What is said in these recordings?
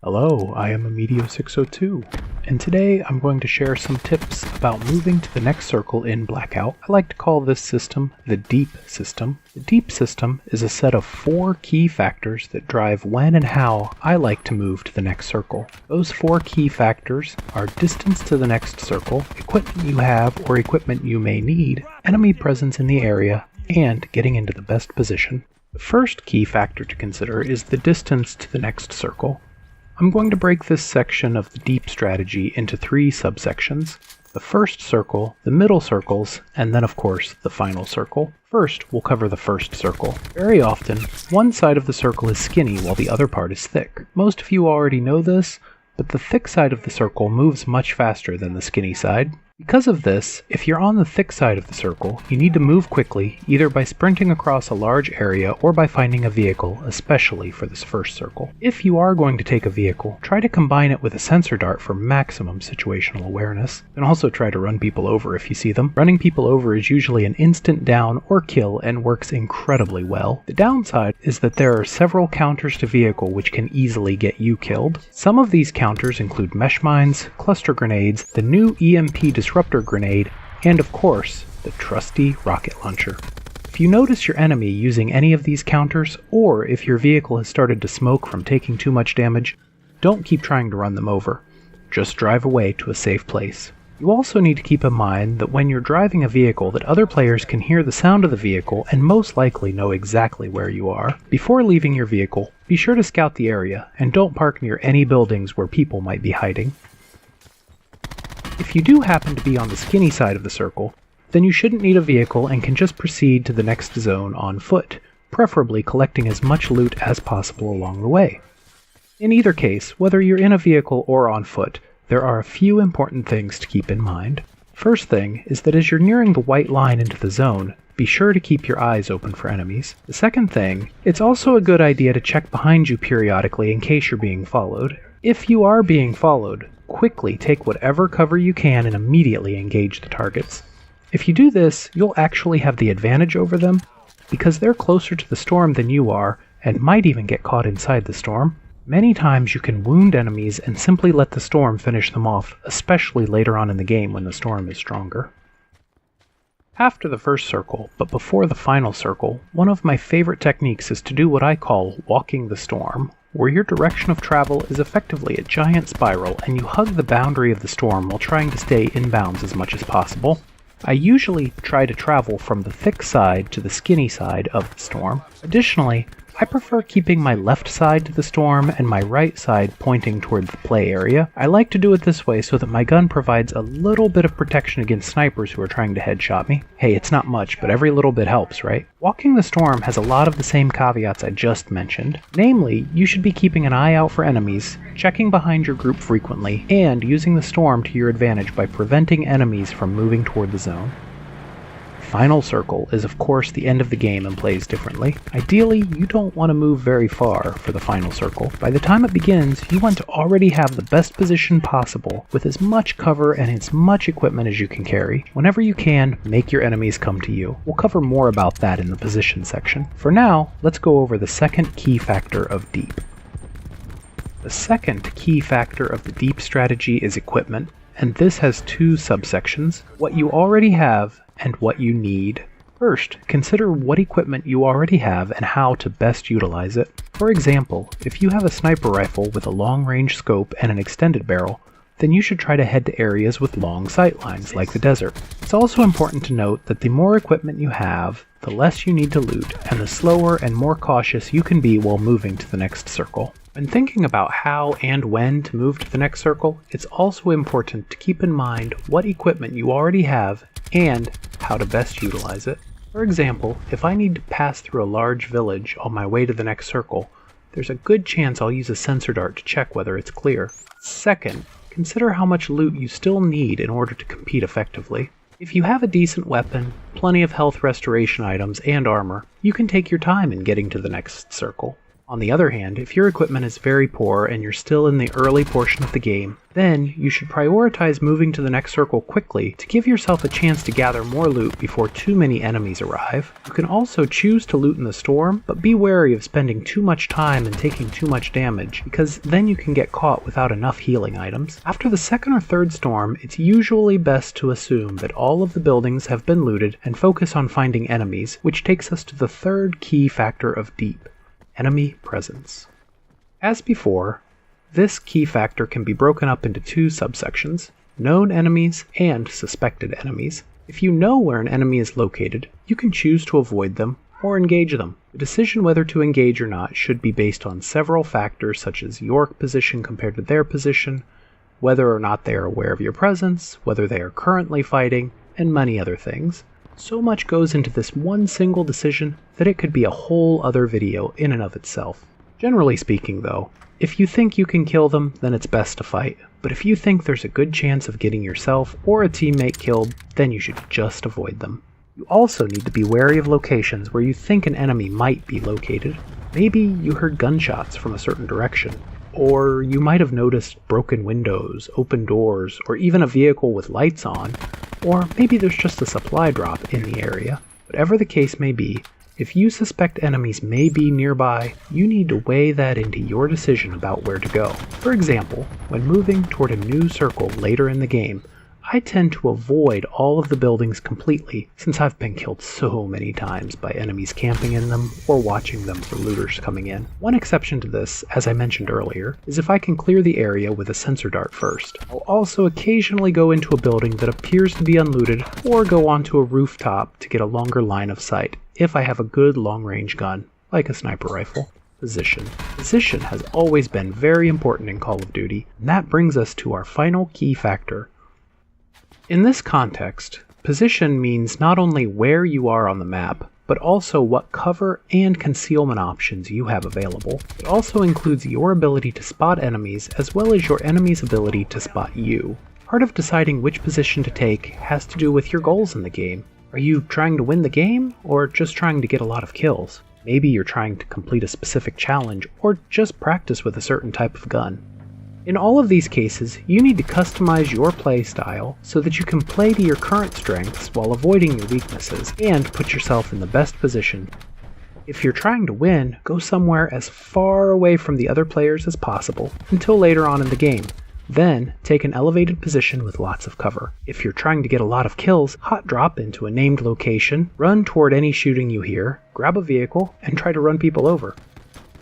Hello, I am Amedio602, and today I'm going to share some tips about moving to the next circle in Blackout. I like to call this system the Deep System. The Deep System is a set of 4 key factors that drive when and how I like to move to the next circle. Those 4 key factors are distance to the next circle, equipment you have or equipment you may need, enemy presence in the area, and getting into the best position. The first key factor to consider is the distance to the next circle. I'm going to break this section of the deep strategy into 3 subsections: the first circle, the middle circles, and then of course the final circle. First, we'll cover the first circle. Very often, one side of the circle is skinny while the other part is thick. Most of you already know this, but the thick side of the circle moves much faster than the skinny side. Because of this, if you're on the thick side of the circle, you need to move quickly, either by sprinting across a large area or by finding a vehicle, especially for this first circle. If you are going to take a vehicle, try to combine it with a sensor dart for maximum situational awareness, and also try to run people over if you see them. Running people over is usually an instant down or kill and works incredibly well. The downside is that there are several counters to vehicle which can easily get you killed. Some of these counters include mesh mines, cluster grenades, the new EMP disruptor grenade, and of course, the trusty rocket launcher. If you notice your enemy using any of these counters, or if your vehicle has started to smoke from taking too much damage, don't keep trying to run them over. Just drive away to a safe place. You also need to keep in mind that when you're driving a vehicle that other players can hear the sound of the vehicle and most likely know exactly where you are. Before leaving your vehicle, be sure to scout the area and don't park near any buildings where people might be hiding. If you do happen to be on the skinny side of the circle, then you shouldn't need a vehicle and can just proceed to the next zone on foot, preferably collecting as much loot as possible along the way. In either case, whether you're in a vehicle or on foot, there are a few important things to keep in mind. First thing is that as you're nearing the white line into the zone, be sure to keep your eyes open for enemies. The second thing, it's also a good idea to check behind you periodically in case you're being followed. If you are being followed, quickly take whatever cover you can and immediately engage the targets. If you do this, you'll actually have the advantage over them because they're closer to the storm than you are and might even get caught inside the storm. Many times you can wound enemies and simply let the storm finish them off, especially later on in the game when the storm is stronger. After the first circle, but before the final circle, one of my favorite techniques is to do what I call walking the storm, where your direction of travel is effectively a giant spiral and you hug the boundary of the storm while trying to stay in bounds as much as possible. I usually try to travel from the thick side to the skinny side of the storm. Additionally, I prefer keeping my left side to the storm and my right side pointing toward the play area. I like to do it this way so that my gun provides a little bit of protection against snipers who are trying to headshot me. Hey, it's not much, but every little bit helps, right? Walking the storm has a lot of the same caveats I just mentioned. Namely, you should be keeping an eye out for enemies, checking behind your group frequently, and using the storm to your advantage by preventing enemies from moving toward the zone. Final circle is of course the end of the game and plays differently. Ideally, you don't want to move very far for the final circle. By the time it begins, you want to already have the best position possible with as much cover and as much equipment as you can carry. Whenever you can, make your enemies come to you. We'll cover more about that in the position section. For now, let's go over the second key factor of deep. The second key factor of the deep strategy is equipment, and this has 2 subsections: what you already have and what you need. First, consider what equipment you already have and how to best utilize it. For example, if you have a sniper rifle with a long-range scope and an extended barrel, then you should try to head to areas with long sight lines like the desert. It's also important to note that the more equipment you have, the less you need to loot, and the slower and more cautious you can be while moving to the next circle. When thinking about how and when to move to the next circle, it's also important to keep in mind what equipment you already have and how to best utilize it. For example, if I need to pass through a large village on my way to the next circle, there's a good chance I'll use a sensor dart to check whether it's clear. Second, consider how much loot you still need in order to compete effectively. If you have a decent weapon, plenty of health restoration items, and armor, you can take your time in getting to the next circle. On the other hand, if your equipment is very poor and you're still in the early portion of the game, then you should prioritize moving to the next circle quickly to give yourself a chance to gather more loot before too many enemies arrive. You can also choose to loot in the storm, but be wary of spending too much time and taking too much damage, because then you can get caught without enough healing items. After the second or third storm, it's usually best to assume that all of the buildings have been looted and focus on finding enemies, which takes us to the third key factor of Deep: enemy presence. As before, this key factor can be broken up into two subsections: known enemies and suspected enemies. If you know where an enemy is located, you can choose to avoid them or engage them. The decision whether to engage or not should be based on several factors such as your position compared to their position, whether or not they are aware of your presence, whether they are currently fighting, and many other things. So much goes into this one single decision that it could be a whole other video in and of itself. Generally speaking though, if you think you can kill them, then it's best to fight. But if you think there's a good chance of getting yourself or a teammate killed, then you should just avoid them. You also need to be wary of locations where you think an enemy might be located. Maybe you heard gunshots from a certain direction, or you might have noticed broken windows, open doors, or even a vehicle with lights on, or maybe there's just a supply drop in the area. Whatever the case may be, if you suspect enemies may be nearby, you need to weigh that into your decision about where to go. For example, when moving toward a new circle later in the game, I tend to avoid all of the buildings completely since I've been killed so many times by enemies camping in them or watching them for looters coming in. One exception to this, as I mentioned earlier, is if I can clear the area with a sensor dart first. I'll also occasionally go into a building that appears to be unlooted or go onto a rooftop to get a longer line of sight if I have a good long-range gun, like a sniper rifle. Position. Position has always been very important in Call of Duty, and that brings us to our final key factor. In this context, position means not only where you are on the map, but also what cover and concealment options you have available. It also includes your ability to spot enemies as well as your enemy's ability to spot you. Part of deciding which position to take has to do with your goals in the game. Are you trying to win the game, or just trying to get a lot of kills? Maybe you're trying to complete a specific challenge, or just practice with a certain type of gun. In all of these cases, you need to customize your play style so that you can play to your current strengths while avoiding your weaknesses, and put yourself in the best position. If you're trying to win, go somewhere as far away from the other players as possible until later on in the game. Then, take an elevated position with lots of cover. If you're trying to get a lot of kills, hot drop into a named location, run toward any shooting you hear, grab a vehicle, and try to run people over.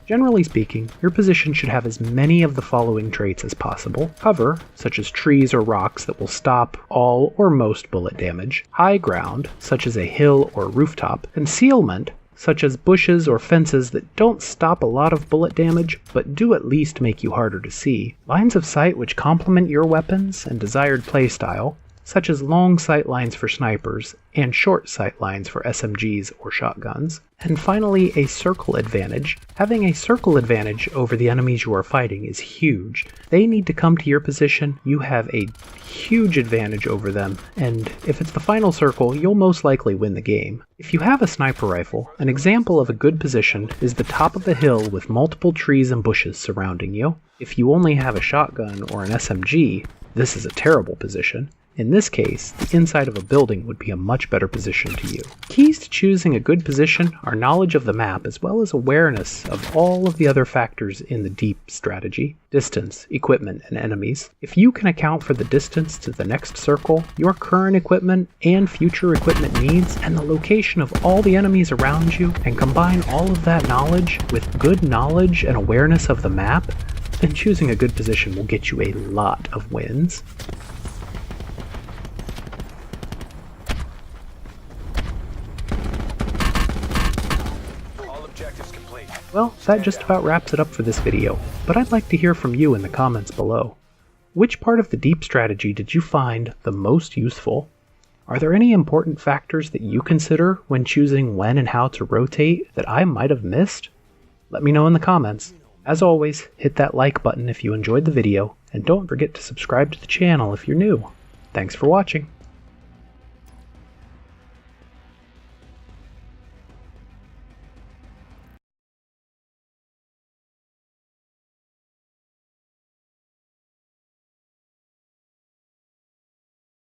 Generally speaking, your position should have as many of the following traits as possible: cover, such as trees or rocks that will stop all or most bullet damage; high ground, such as a hill or rooftop; concealment, such as bushes or fences that don't stop a lot of bullet damage, but do at least make you harder to see; lines of sight which complement your weapons and desired playstyle, such as long sight lines for snipers and short sight lines for SMGs or shotguns; and finally a circle advantage. Having a circle advantage over the enemies you are fighting is huge. They need to come to your position, you have a huge advantage over them, and if it's the final circle, you'll most likely win the game. If you have a sniper rifle, an example of a good position is the top of the hill with multiple trees and bushes surrounding you. If you only have a shotgun or an SMG, this is a terrible position. In this case, the inside of a building would be a much better position to you. Keys to choosing a good position are knowledge of the map as well as awareness of all of the other factors in the deep strategy: distance, equipment, and enemies. If you can account for the distance to the next circle, your current equipment and future equipment needs, and the location of all the enemies around you, and combine all of that knowledge with good knowledge and awareness of the map, then choosing a good position will get you a lot of wins. Well, that just about wraps it up for this video, but I'd like to hear from you in the comments below. Which part of the deep strategy did you find the most useful? Are there any important factors that you consider when choosing when and how to rotate that I might have missed? Let me know in the comments. As always, hit that like button if you enjoyed the video, and don't forget to subscribe to the channel if you're new. Thanks for watching.